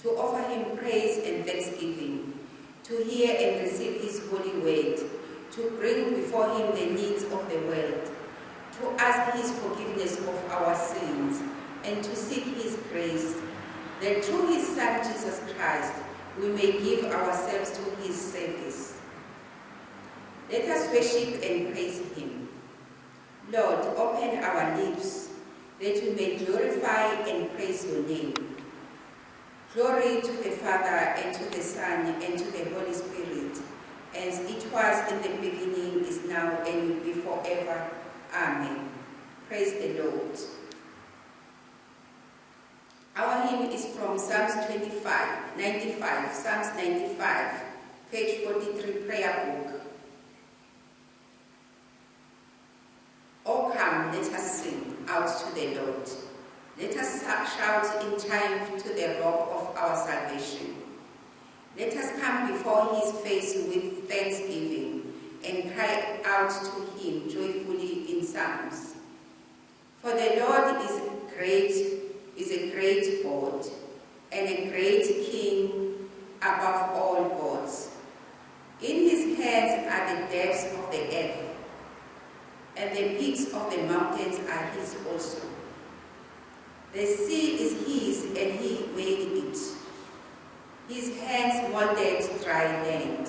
to offer him praise and thanksgiving, to hear and receive his holy word, to bring before him the needs of the world, to ask his forgiveness of our sins, and to seek his grace, that through his Son Jesus Christ we may give ourselves to his service. Let us worship and praise him. Lord, open our lips, that we may glorify and praise your name. Glory to the Father, and to the Son, and to the Holy Spirit, as it was in the beginning, is now, and will be forever. Amen. Praise the Lord. Our hymn is from Psalms 95, Psalms 95, page 43, prayer book. Oh, come, let us sing out to the Lord. Let us shout in triumph to the rock of our salvation. Let us come before his face with thanksgiving and cry out to him joyfully in psalms. For the Lord is a great God and a great King above all gods. In his hands are the depths of the earth, and the peaks of the mountains are his also. The sea is his, and he made it. His hands molded dry land.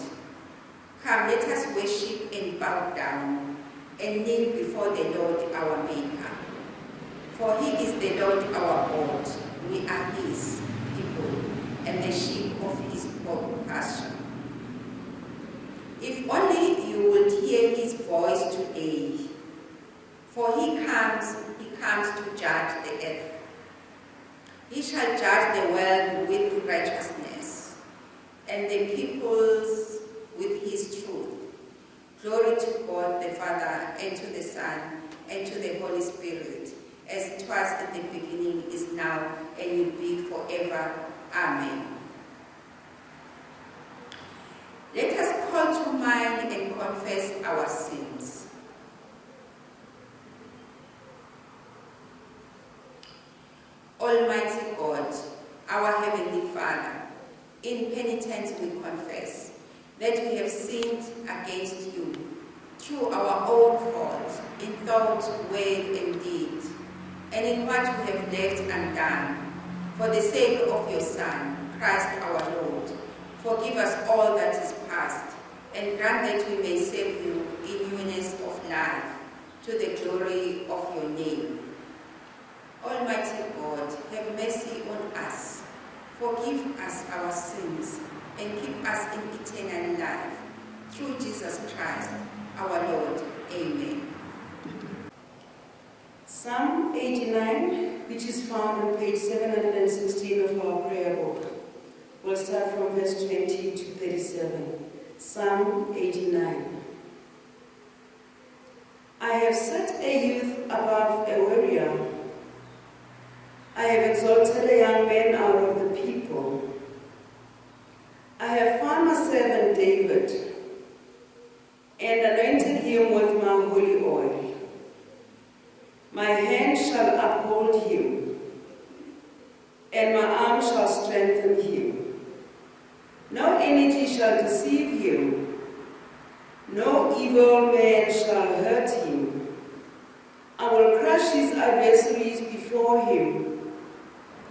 Come, let us worship and bow down and kneel before the Lord our Maker. For he is the Lord our God. We are his people and the sheep of his pasture. If only you would hear his voice today, for he comes to judge the earth. He shall judge the world with righteousness, and the peoples with his truth. Glory to God the Father, and to the Son, and to the Holy Spirit, as it was in the beginning, is now, and will be forever. Amen. Let us call to mind and confess our sins. Almighty God, our Heavenly Father, in penitence we confess that we have sinned against you through our own fault, in thought, word, and deed, and in what we have left undone. For the sake of your Son, Christ our Lord, forgive us all that is past, and grant that we may serve you in newness of life, to the glory of your name. Almighty God, have mercy on us, forgive us our sins, and keep us in eternal life. Through Jesus Christ, our Lord. Amen. Psalm 89, which is found on page 716 of our prayer book. We'll start from verse 20 to 37. Psalm 89. I have set a youth above a warrior. I have exalted a young man out of the people. I have found my servant David, and anointed him with my holy oil. My hand shall uphold him, and my arm shall strengthen him. No enemy shall deceive him, no evil man shall hurt him. I will crush his adversaries before him,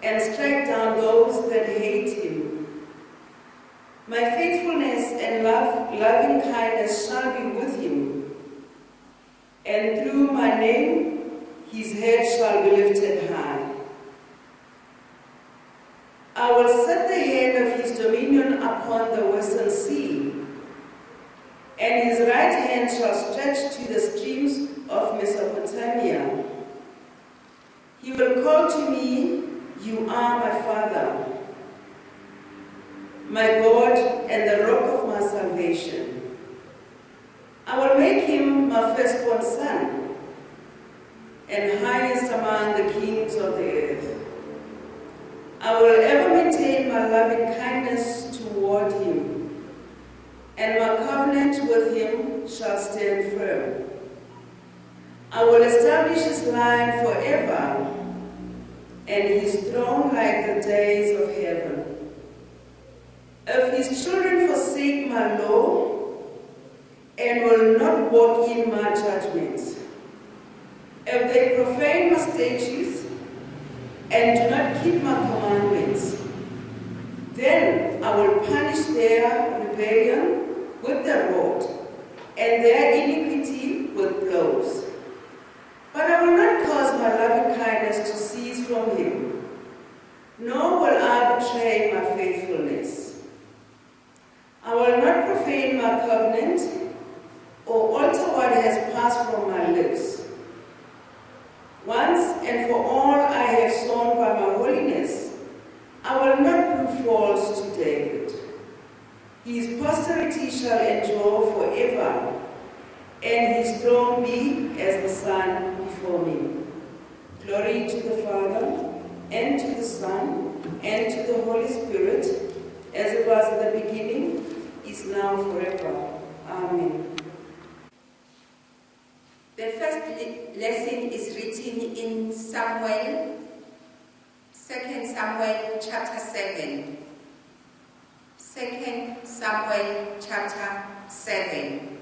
and strike down those that hate him. My faithfulness and loving kindness shall be with him, and through my name his head shall be lifted high. I will set the hand of his dominion upon the western sea, and his right hand shall stretch to the streams of Mesopotamia. He will call to me, "You are my Father, my God and the rock of my salvation." I will make him my firstborn son, and highest among the kings of the earth. I will ever maintain my loving kindness toward him, and my covenant with him shall stand firm. I will establish his line forever, and his throne like the days of heaven. his children forsake my law and will not walk in my judgments, if they profane my statutes and do not keep my commandments, then I will punish their rebellion with the rod and their iniquity with blows. But I will not cause my loving kindness to cease from him, nor will I betray my faithfulness. I will not profane my covenant or alter what has passed from my lips. Once and for all I have sworn by my holiness, I will not prove false to David. His posterity shall endure forever, and his throne be as the sun before me. Glory to the Father, and to the Son, and to the Holy Spirit, as it was in the beginning, is now, forever. Amen. The first lesson is written in Samuel, 2 Samuel chapter 7. 2 Samuel chapter 7,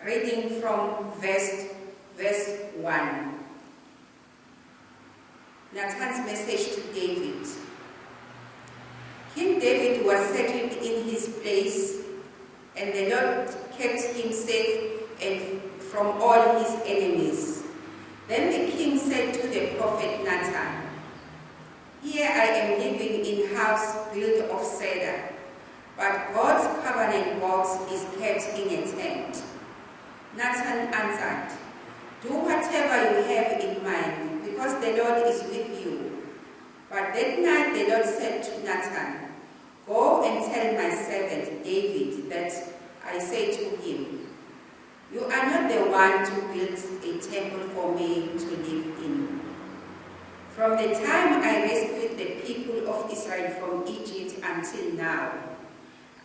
reading from verse 1. Nathan's message to David. King David was settled in his place, and the Lord kept him safe and from all his enemies. Then the king said to the prophet Nathan, "Here I am living in a house built of cedar, but God's covenant box is kept in a tent." Nathan answered, "Do whatever you have in mind, because the Lord is with you." But that night the Lord said to Nathan, "Go and tell my servant David that I say to him, you are not the one to build a temple for me to live in. From the time I rescued the people of Israel from Egypt until now,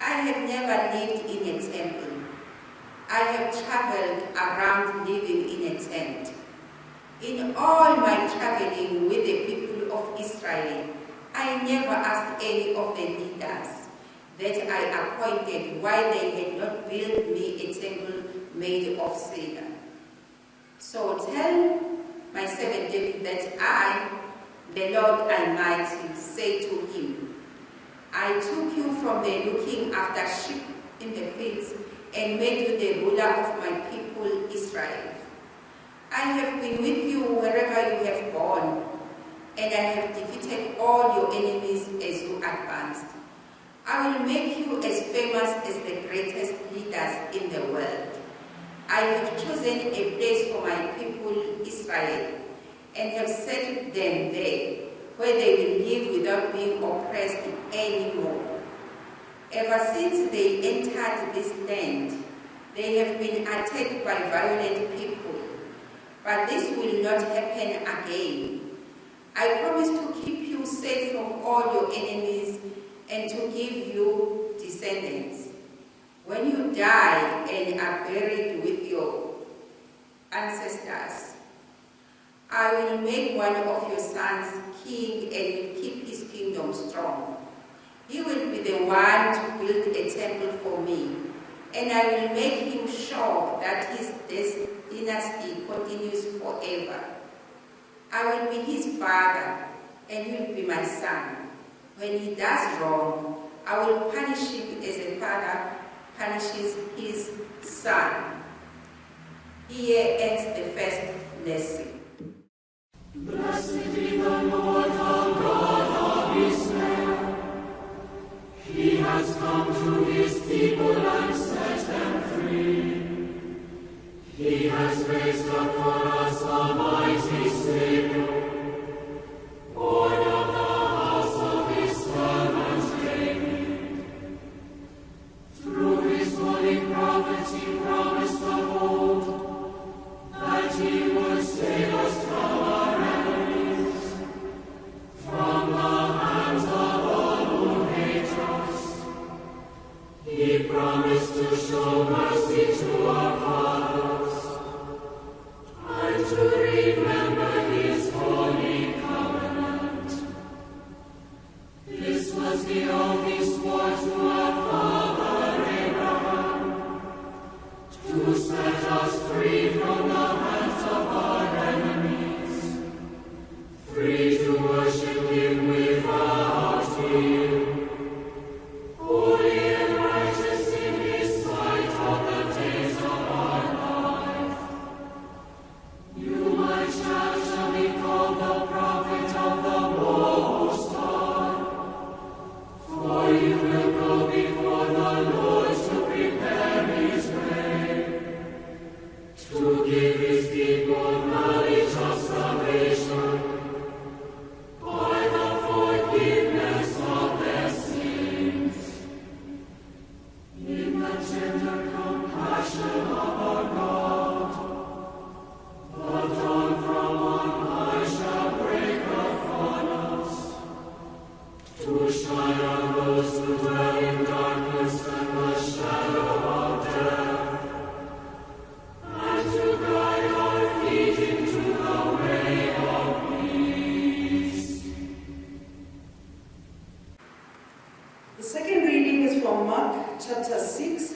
I have never lived in a temple. I have traveled around living in a tent. In all my traveling with the people of Israel, I never asked any of the leaders that I appointed why they had not built me a temple made of cedar. So tell my servant David that I, the Lord Almighty, say to him, I took you from there looking after sheep in the fields and made you the ruler of my people Israel. I have been with you wherever you have gone, and I have defeated all your enemies as you advanced. I will make you as famous as the greatest leaders in the world. I have chosen a place for my people Israel, and have settled them there, where they will live without being oppressed anymore. Ever since they entered this land, they have been attacked by violent people, but this will not happen again. I promise to keep you safe from all your enemies and to give you descendants. When you die and are buried with your ancestors, I will make one of your sons king and will keep his kingdom strong. He will be the one to build a temple for me, and I will make him sure that his dynasty continues forever. I will be his father, and he will be my son. When he does wrong, I will punish him as a father punishes his son. Here ends the first lesson. Blessed be the Lord our God of Israel. He has come to his people and set them free. He has raised up for us a mighty Savior, born of the house of his servant David. Through his holy prophets he promised of old that he would save us from our enemies, from the hands of all who hate us. He promised to show mercy to our fathers, and to remember his holy covenant. This was the oath he swore to our fathers, The second reading is from Mark chapter 6,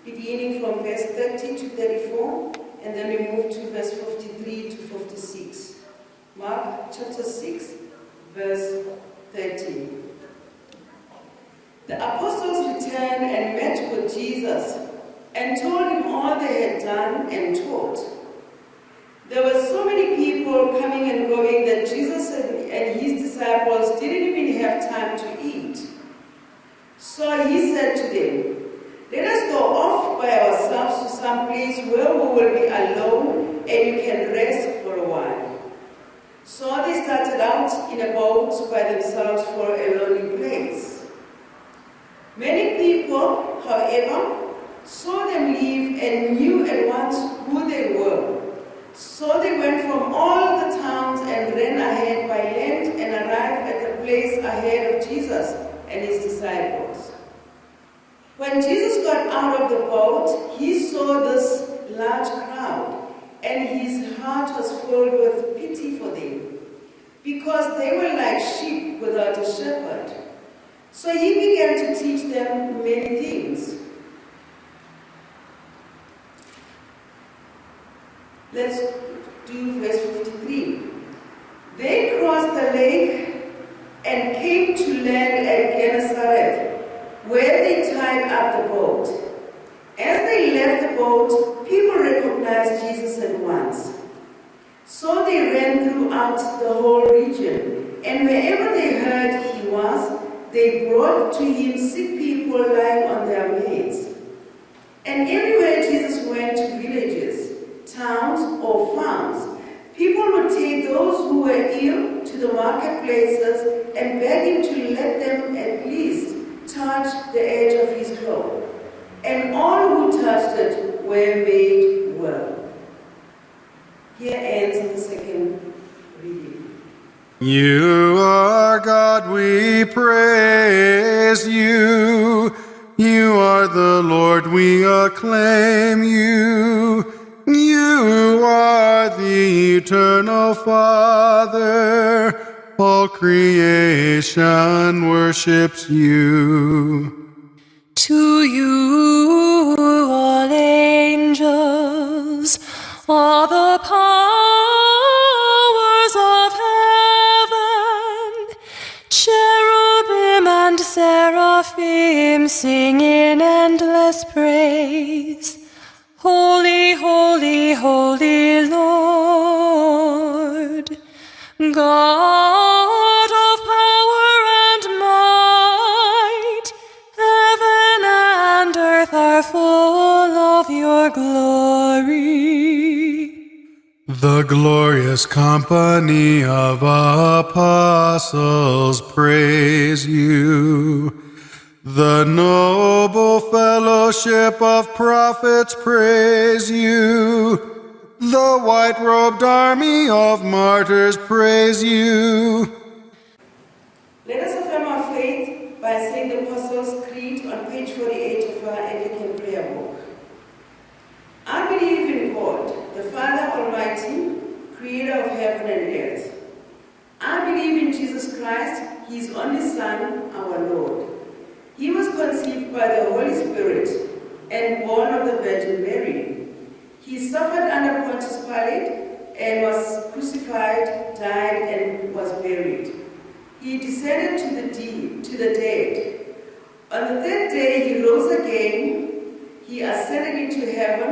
beginning from verse 30 to 34, and then we move to verse 53 to 56. Mark chapter 6, verse 30. The apostles returned and met with Jesus and told him all they had done and taught. There were so many people coming and going that Jesus and his disciples didn't even have time to eat. So he said to them, "Let us go off by ourselves to some place where we will be alone and you can rest for a while." So they started out in a boat by themselves for a lonely place. Many people, however, saw them leave and knew at once who they were. So they went from all the towns and ran ahead by land and arrived at the place ahead of Jesus and his disciples. When Jesus got out of the boat, he saw this large crowd, and his heart was filled with pity for them, because they were like sheep without a shepherd. So he began to teach them many things. Let's do verse 53. They crossed the lake and came to land at Gennesaret, where they tied up the boat. As they left the boat, people recognized Jesus at once. So they ran throughout the whole region, and wherever they heard he was, they brought to him sick people lying on their mats. And everywhere Jesus went to villages, towns, or farms, people would take those who were ill to the marketplaces and beg him to let them at least touch the edge of his cloak. And all who touched it were made well. Here ends the second reading. You are God, we praise you. You are the Lord, we acclaim you. You are the eternal Father. All creation worships you. To you, all angels, all the powers of heaven, cherubim and seraphim sing in endless praise. Holy, holy, holy Lord, God of power and might, heaven and earth are full of your glory. The glorious company of apostles praise you. The noble fellowship of prophets praise you. The white-robed army of martyrs praise you. Let us affirm our faith by saying the Apostles' Creed on page 48 of our Anglican prayer book. I believe in God, the Father Almighty, creator of heaven and earth. I believe in Jesus Christ, his only Son, our Lord. He was conceived by the Holy Spirit and born of the Virgin Mary. He suffered under Pontius Pilate and was crucified, died, and was buried. He descended to the dead. On the third day he rose again. He ascended into heaven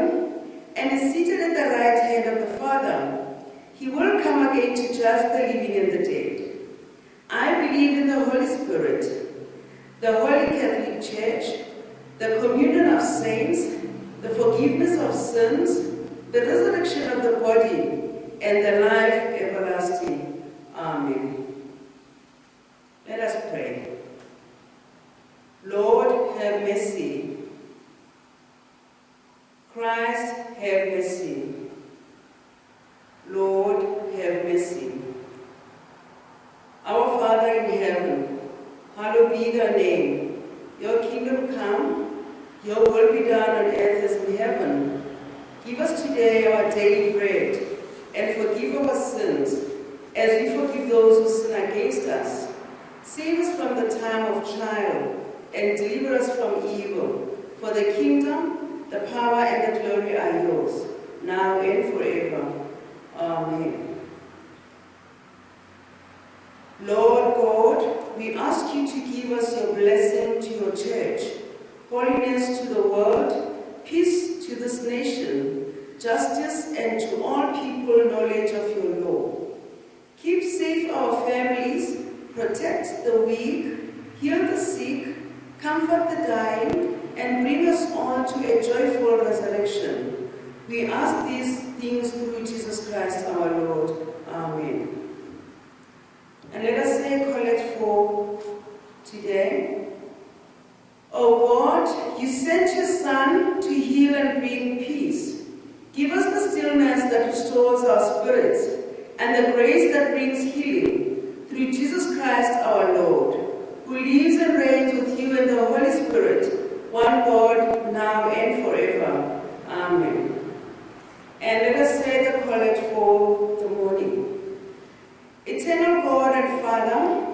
and is seated at the right hand of the Father. He will come again to judge the living and the dead. I believe in the Holy Spirit, the Holy Catholic Church, the communion of saints, the forgiveness of sins, the resurrection of the body, and the life everlasting. Amen. Let us pray. Lord, have mercy. Christ, have mercy. Lord, have mercy. Our Father in heaven, hallowed be your name. Your kingdom come, your will be done on earth as in heaven. Give us today our daily bread, and forgive our sins, as we forgive those who sin against us. Save us from the time of trial, and deliver us from evil. For the kingdom, the power, and the glory are yours, now and forever. Amen. Lord God, we ask you to give us your blessing to your church, holiness to the world, peace to this nation, justice, and to all people knowledge of your law. Keep safe our families, protect the weak, heal the sick, comfort the dying, and bring us all to a joyful resurrection. We ask these things through Jesus Christ our Lord. Amen. And let us say a collect for today. O God, you sent your Son to heal and bring peace. Give us the stillness that restores our spirits and the grace that brings healing through Jesus Christ our Lord, who lives and reigns with you in the Holy Spirit, one God, now and forever. Amen. And let us say the collect for the morning. Eternal God and Father,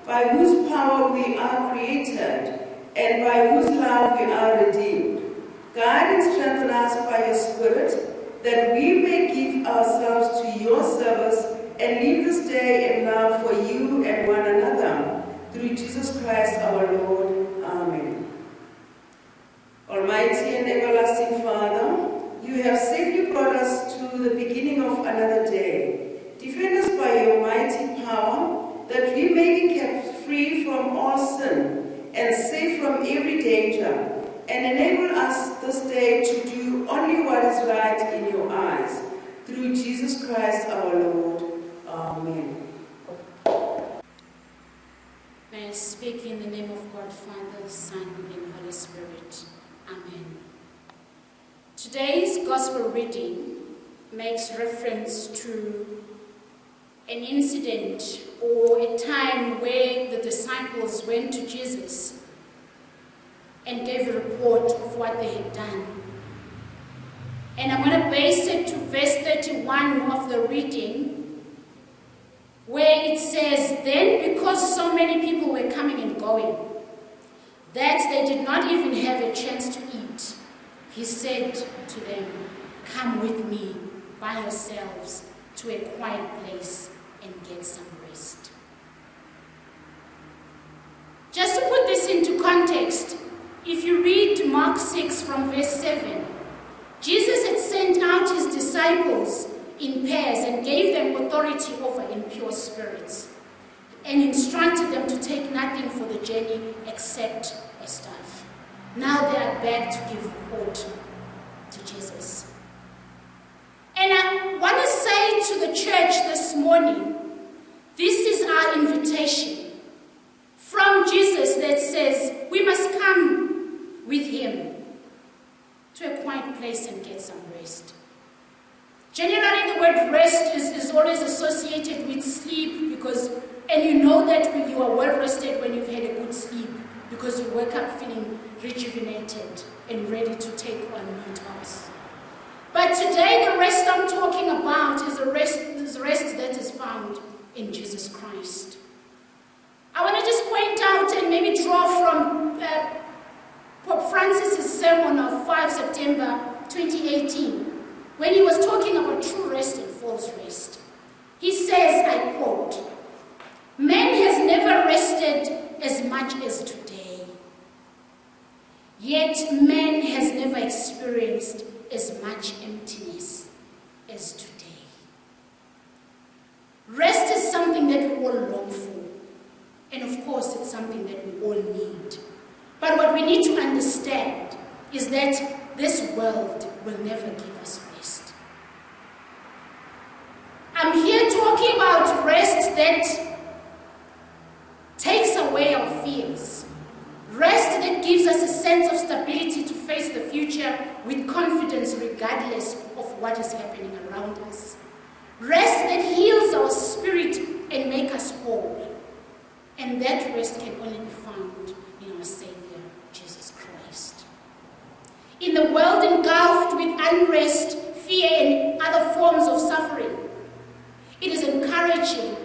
by whose power we are created, and by whose love we are redeemed, guide and strengthen us by your Spirit, that we may give ourselves to your service and live this day in love for you and one another, through Jesus Christ our Lord. Amen. Almighty and everlasting Father, you have safely brought us to the beginning of another day. Defend us by your mighty power, that we may be kept free from all sin and safe from every danger, and enable us this day to do only what is right in your eyes. Through Jesus Christ our Lord. Amen. May I speak in the name of God, Father, Son, and Holy Spirit. Amen. Today's Gospel reading makes reference to an incident or a time where the disciples went to Jesus and gave a report of what they had done. And I'm going to base it to verse 31 of the reading, where it says, "Then because so many people were coming and going, that they did not even have a chance to eat, he said to them, 'Come with me by yourselves to a quiet place and get some rest.'" Just to put this into context, if you read Mark 6 from verse 7, Jesus had sent out his disciples in pairs and gave them authority over impure spirits and instructed them to take nothing for the journey except a staff. Now they are back to give report to Jesus. And I want to say to the church this morning, this is our invitation from Jesus that says we must come with him to a quiet place and get some rest. Generally, the word rest is always associated with sleep because, and you know that you are well rested when you've had a good sleep because you wake up feeling rejuvenated and ready to take on new tasks. But today, the rest I'm talking about is the rest that is found in Jesus Christ. I want to just point out and maybe draw from Pope Francis's sermon of 5 September 2018, when he was talking about true rest and false rest. He says, I quote, "Man has never rested as much as today, yet man has never experienced as much emptiness as today." Rest is something that we all long for, and of course it's something that we all need. But what we need to understand is that this world will never give us rest. I'm here talking about rest that takes away our fears. Rest that gives us a sense of stability to face the future with confidence regardless of what is happening around us. Rest that heals our spirit and makes us whole. And that rest can only be found in our Savior, Jesus Christ. In the world engulfed with unrest, fear, and other forms of suffering, it is encouraging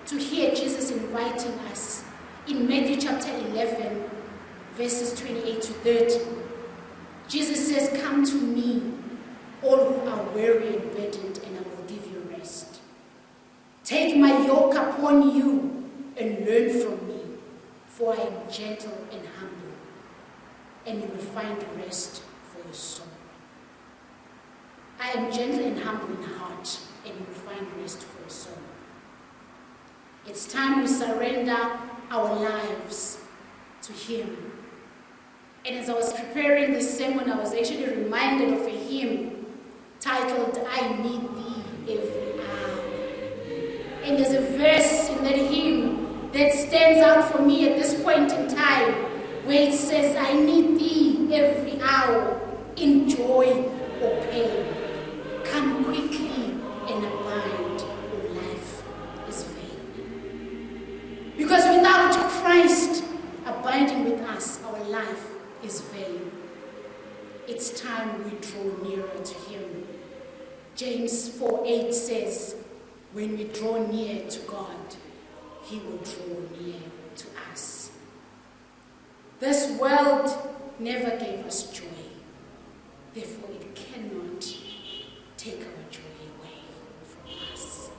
to hear Jesus inviting us in Matthew chapter 11, verses 28 to 30. Jesus says, "Come to me, all who are weary and burdened, and I will give you rest. Take my yoke upon you and learn from me, for I am gentle and humble, and you will find rest for your soul." I am gentle and humble in heart, and you will find rest for your soul. It's time we surrender our lives to Him. And as I was preparing this sermon, I was actually reminded of a hymn titled, "I Need Thee Every Hour." And there's a verse in that hymn that stands out for me at this point in time, where it says, "I need Thee every hour, in joy or pain. Come quickly and abide, or life is vain." Because without Christ abiding with us, our life is vain. It's time we draw nearer to Him. James 4:8 says, when we draw near to God, He will draw near to us. This world never gave us joy. Therefore, it cannot take our joy away from us.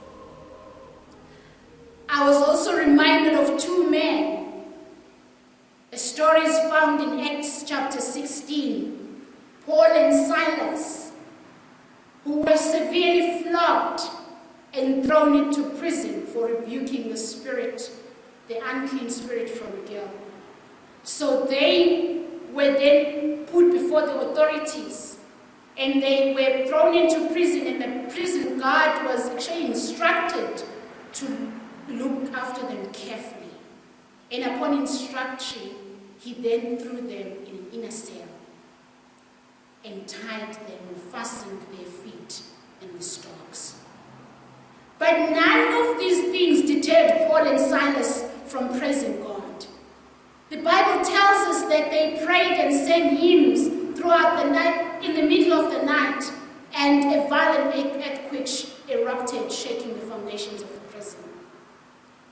I was also reminded of two men. A story is found in Acts chapter 16. Paul and Silas, who were severely flogged and thrown into prison for rebuking the spirit, the unclean spirit from a girl. So they were then put before the authorities, and they were thrown into prison, and the prison guard was actually instructed to look after them carefully. And upon instruction, he then threw them in an inner cell and tied them and fastened their feet in the stocks. But none of these things deterred Paul and Silas from praising God. The Bible tells us that they prayed and sang hymns throughout the night, in the middle of the night, and a violent earthquake erupted, shaking the foundations of the prison.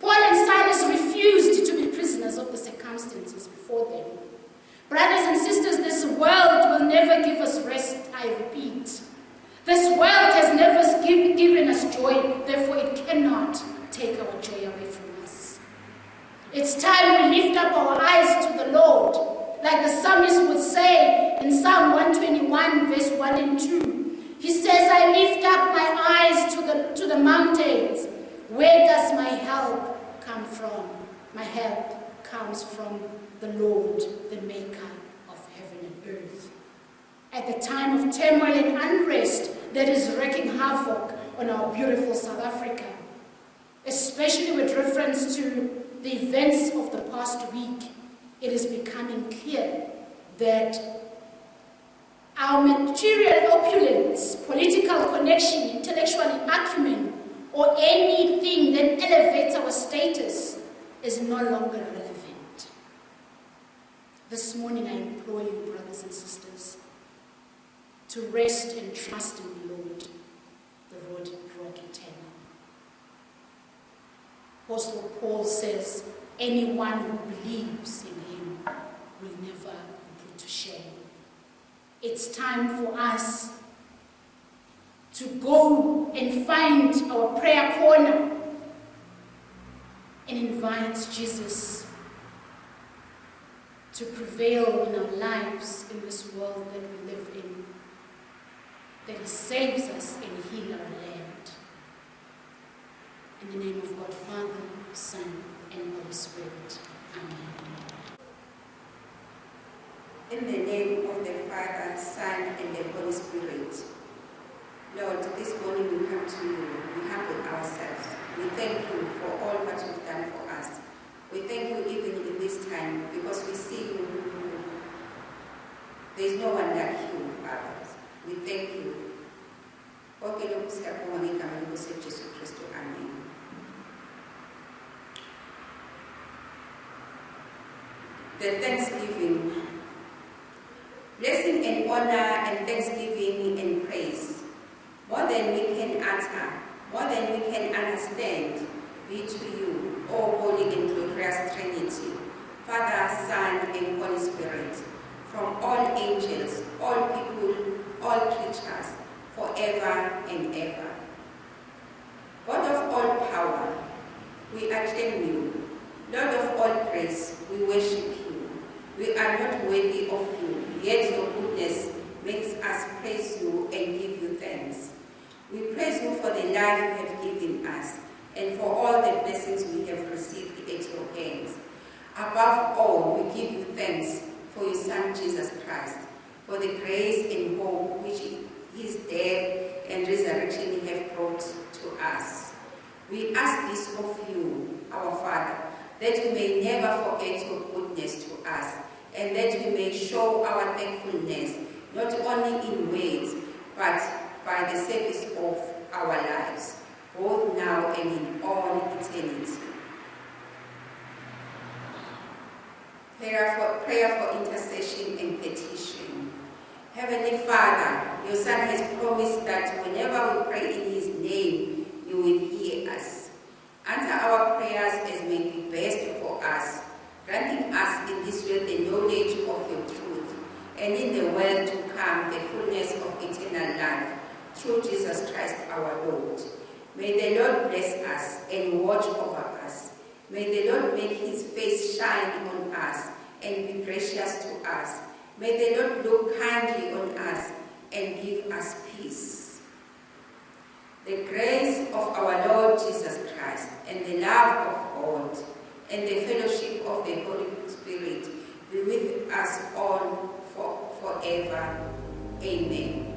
Paul and Silas refused to be prisoners of the circumstances before them. Brothers and sisters, this world will never give us rest, I repeat. This world has never given us joy, therefore it cannot take our joy away from us. It's time we lift up our eyes to the Lord, like the psalmist would say in Psalm 121, verse 1 and 2. He says, "I lift up my eyes to the mountains. Where does my help come from? My help comes from the Lord, the maker of heaven and earth." At the time of turmoil and unrest that is wreaking havoc on our beautiful South Africa, especially with reference to the events of the past week, it is becoming clear that our material opulence, political connection, intellectual acumen, or anything that elevates our status is no longer relevant. This morning I implore you, brothers and sisters, to rest and trust in the Lord, the rock eternal. Apostle Paul says, anyone who believes in Him will never be put to shame. It's time for us to go and find our prayer corner and invite Jesus to prevail in our lives in this world that we live in, that He saves us and heals our land. In the name of God, Father, Son, and Holy Spirit. Amen. In the name of the Father, Son, and the Holy Spirit. Lord, this morning we come to you, we humble ourselves. We thank you for all what you've done for us. We thank you even in this time because we see you. There is no one like you, Father. We thank you. the thanksgiving. Blessing and honor and thanksgiving and praise, more than we can utter, more than we can understand, be to you, O holy and glorious Trinity, Father, Son, and Holy Spirit, from all angels, all people, all creatures, forever and ever. God of all power, we acclaim you. Lord of all praise, we worship you. We are not worthy of you, yet your goodness makes us praise you and give you thanks. We praise you for the life you have given us and for all the blessings we have received at your hands. Above all, we give you thanks for your Son, Jesus Christ, for the grace and hope which his death and resurrection have brought to us. We ask this of you, our Father, that we may never forget your goodness to us, and that we may show our thankfulness, not only in words, but by the service of our lives, both now and in all eternity. Prayer for intercession and petition. Heavenly Father, your Son has promised that whenever we pray in his name, you will hear us. Answer our prayers as may be best for us, granting us in this world the knowledge of your truth, and in the world to come the fullness of eternal life, through Jesus Christ our Lord. May the Lord bless us and watch over us. May the Lord make his face shine on us and be gracious to us. May the Lord look kindly on us and give us peace. The grace of our Lord Jesus Christ and the love of God and the fellowship of the Holy Spirit be with us all forever. Amen.